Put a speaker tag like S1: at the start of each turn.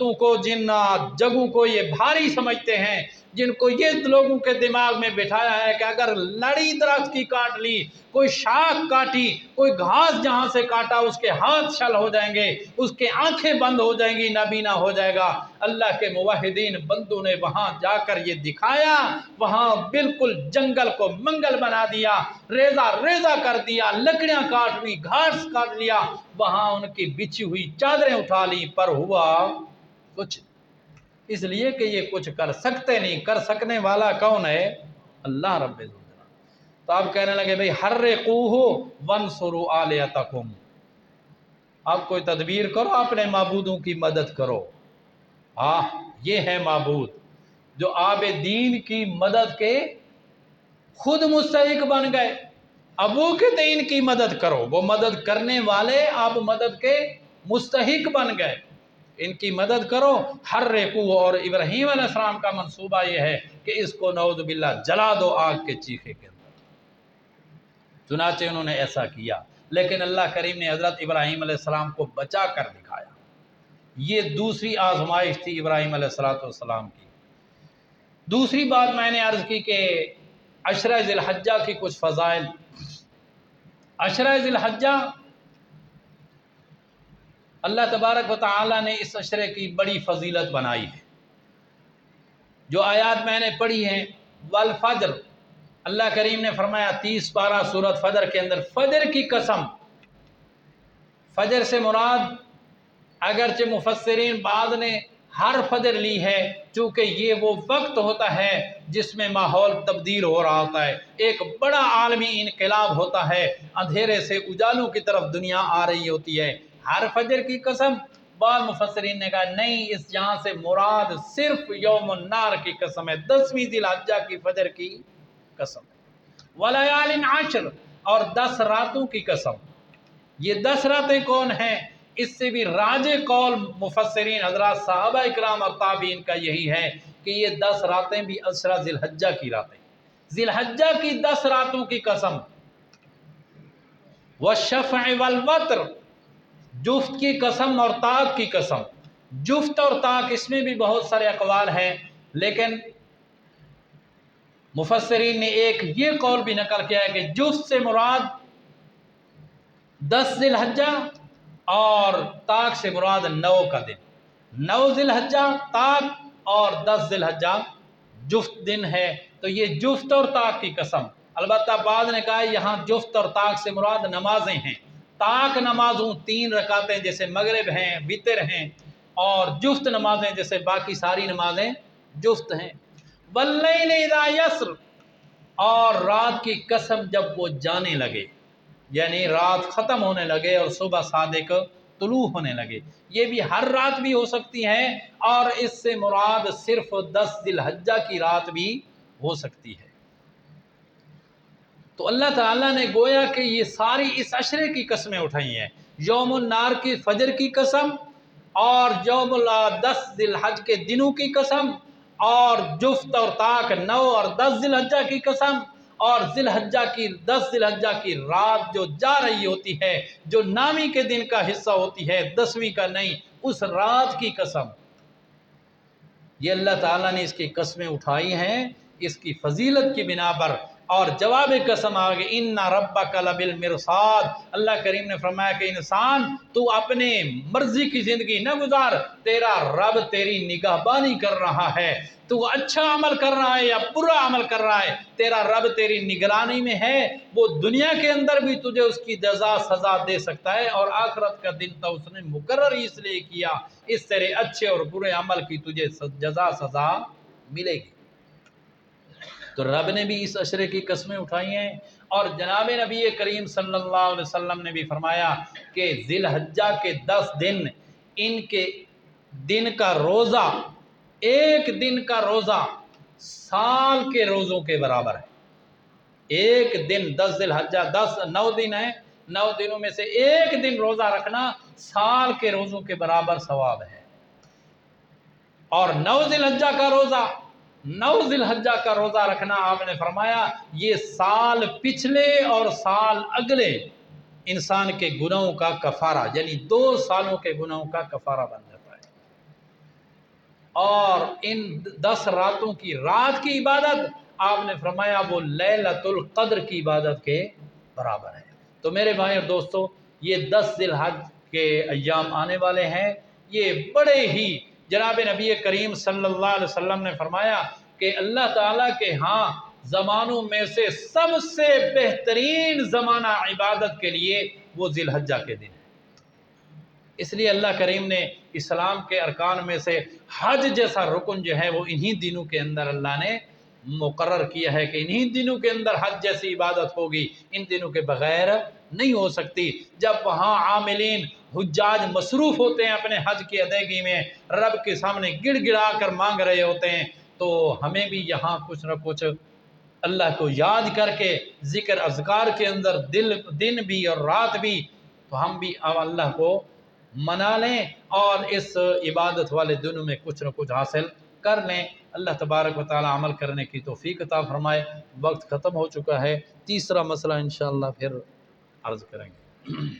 S1: کو जिन्नात जगू को ये भारी समझते हैं, जिनको ये लोगों के दिमाग में बिठाया है कि अगर लड़ी दरख्त की काट ली, कोई शाख काटी, कोई घास जहाँ से काटा उसके हाथ छल हो जाएंगे, उसके आंखें बंद हो जाएंगी, नाबीना हो जाएगा। अल्लाह के मुवाहिदीन बंदों ने वहाँ जाकर ये दिखाया, वहाँ बिल्कुल जंगल को मंगल बना दिया, रेजा रेजा कर दिया, लकड़ियाँ काट ली, घास काट लिया, वहाँ उनकी बिछी हुई चादरें उठा ली, पर हुआ कुछ, इसलिए कि ये कुछ कर सकते नहीं। कर सकने वाला कौन है? अल्लाह रब्बुल इज्जत। तो आप कहने लगे भाई हर्रिकूहु वंसुरु आलिहतकुम, आप कोई तदबीर करो, अपने माबूदों की मदद करो। हाँ, ये है माबूद जो आबे दीन की मदद के खुद मुस्तहिक बन गए। अब वो कहते हैं इनकी मदद करो, वो मदद करने वाले आप मदद के मुस्तहिक बन गए, इनकी मदद करो। हर रेकू, और इब्राहीम अलैहिस्सलाम का मंसूबा ये है कि इसको नऊज़ बिल्लाह जला दो आग के चीखे के अंदर। चुनाचे उन्होंने ऐसा किया, लेकिन अल्लाह करीम ने हज़रत इब्राहीम अलैहिस्सलाम को बचा कर दिखाया। ये दूसरी आजमाइश थी इब्राहीम अलैहिस्सलाम की। दूसरी बात मैंने अर्ज़ की कि अशरा ज़िलहज्जा की कुछ फ़ज़ाइल। अशरा ज़िलहज्जा अल्लाह तबारक व तआला ने इस अशरे की बड़ी फ़जीलत बनाई है। जो आयात मैंने पढ़ी हैं, वल फज्र, अल्लाह करीम ने फरमाया 30 पारा सूरत फजर के अंदर, फजर की कसम। फजर से मुराद अगरचे मुफस्सिरीन बाद ने हर फजर ली है, चूँकि ये वो वक्त होता है जिसमें माहौल तब्दील हो रहा होता है, एक बड़ा आलमी इनकलाब होता है, अंधेरे से उजालों की तरफ दुनिया आ रही होती है। हर फजर की कसम। बाद मुफस्सिरीन ने कहा नहीं, इस यहाँ से मुराद सिर्फ यौमुन नार की कसम है, 10वीं ज़िलहज्जा की फजर की कसम। वलयालिन आशर, और 10 रातों की कसम। ये 10 रातें कौन हैं? इससे भी राजे कौल मुफस्सिरीन हज़रात सहाबा इकराम और ताबीन का यही है कि ये 10 रातें भी अशरा ज़िलहज्जा की रातें, ज़िलहज्जा की 10 रातों की कसम। वश्शफ़अ वल वत्र, जुफ्त की कसम और ताक की कसम। जुफ्त और ताक, इसमें भी बहुत सारे अक़वाल हैं, लेकिन मुफस्सिरीन ने एक ये कौल भी नकल किया है कि जुफ्त से मुराद 10 ज़िलहज्जा और ताक से मुराद 9 का दिन। 9 ज़िलहज्जा ताक और 10 ज़िलहज्जा जुफ्त दिन है, तो ये जुफ्त और ताक की कसम। अलबत्ता बाद ने कहा यहाँ जुफ्त और ताक से मुराद नमाजें हैं। ताक नमाजों 3 रकातें जैसे मगरिब हैं, वितर हैं, और जुफ्त नमाजें जैसे बाकी सारी नमाजें जुफ्त हैं। वल्लैल इज़ा यस्र, और रात की कसम जब वो जाने लगे, यानी रात ख़त्म होने लगे और सुबह सादिक तुलू होने लगे। ये भी हर रात भी हो सकती है, और इससे मुराद सिर्फ 10 ज़िलहज्जा की रात भी हो सकती है। तो अल्लाह ताला ने गोया कि ये सारी इस अशरे की कसमें उठाई हैं, यौमुन नार की फजर की कसम, और यौमुल 10 ज़िलहज के दिनों की कसम, और जुफ्त और ताक 9 और 10 ज़िलहज्जा की कसम, और ज़िलहज्जा की 10 ज़िलहज्जा की रात जो जा रही होती है, जो नामी के दिन का हिस्सा होती है, 10वीं का नहीं, उस रात की कसम। ये अल्लाह ताला ने इसकी कसमें उठाई हैं इसकी फजीलत की बिना पर। और जवाब कसम आगे, इन्ना रब्बका लबिल मिरसाद, अल्लाह करीम ने फरमाया कि इंसान तू अपने मर्जी की ज़िंदगी न गुजार, तेरा रब तेरी निगहबानी कर रहा है। तू अच्छा अमल कर रहा है या बुरा अमल कर रहा है, तेरा रब तेरी निगरानी में है। वो दुनिया के अंदर भी तुझे उसकी जज़ा सज़ा दे सकता है, और आखिरत का दिन तो उसने मुकर्रर इसलिए किया, इस तेरे अच्छे और बुरे अमल की तुझे जज़ा सज़ा मिलेगी। तो रब ने भी इस अशरे की कसमें उठाई हैं, और जनाब नबी करीम सल्लल्लाहु अलैहि वसल्लम ने भी फरमाया कि ज़िलहज्जा के 10 दिन, इनके दिन का रोज़ा, एक दिन का रोज़ा साल के रोज़ों के बराबर है। एक दिन 10 ज़िलहज्जा, 9 दिन है, 9 दिनों में से एक दिन रोज़ा रखना साल के रोज़ों के बराबर सवाब है। और 9 ज़िलहज्जा का रोज़ा, 9 ज़िलहज्जा का रोज़ा रखना, आपने फरमाया ये साल पिछले और साल अगले इंसान के गुनाहों का कफ़ारा, यानी 2 सालों के गुनाहों का कफ़ारा बन जाता है। اور ان 10 راتوں کی رات کی عبادت آپ نے فرمایا وہ لیلۃ القدر کی عبادت کے برابر ہے۔ تو میرے بھائی اور دوستو، یہ 10 ذی الحج کے ایام آنے والے ہیں، یہ بڑے ہی جناب نبی کریم صلی اللہ علیہ وسلم نے فرمایا کہ اللہ تعالیٰ کے ہاں زمانوں میں سے سب سے بہترین زمانہ عبادت کے لیے وہ ذی الحجہ کے دن ہے۔ اس لیے اللہ کریم نے اسلام کے ارکان میں سے حج جیسا رکن جو ہے وہ انہی دنوں کے اندر اللہ نے مقرر کیا ہے کہ انہی دنوں کے اندر حج جیسی عبادت ہوگی، ان دنوں کے بغیر نہیں ہو سکتی۔ جب وہاں عاملین حجاج مصروف ہوتے ہیں اپنے حج کی ادائیگی میں، رب کے سامنے گڑ گڑا کر مانگ رہے ہوتے ہیں، تو ہمیں بھی یہاں کچھ نہ کچھ اللہ کو یاد کر کے ذکر اذکار کے اندر دن بھی اور رات بھی، تو ہم بھی اللہ کو منا لیں اور اس عبادت والے دنوں میں کچھ نہ کچھ حاصل کر لیں۔ اللہ تبارک و تعالی عمل کرنے کی توفیق عطا فرمائے۔ وقت ختم ہو چکا ہے، تیسرا مسئلہ انشاءاللہ پھر عرض کریں گے۔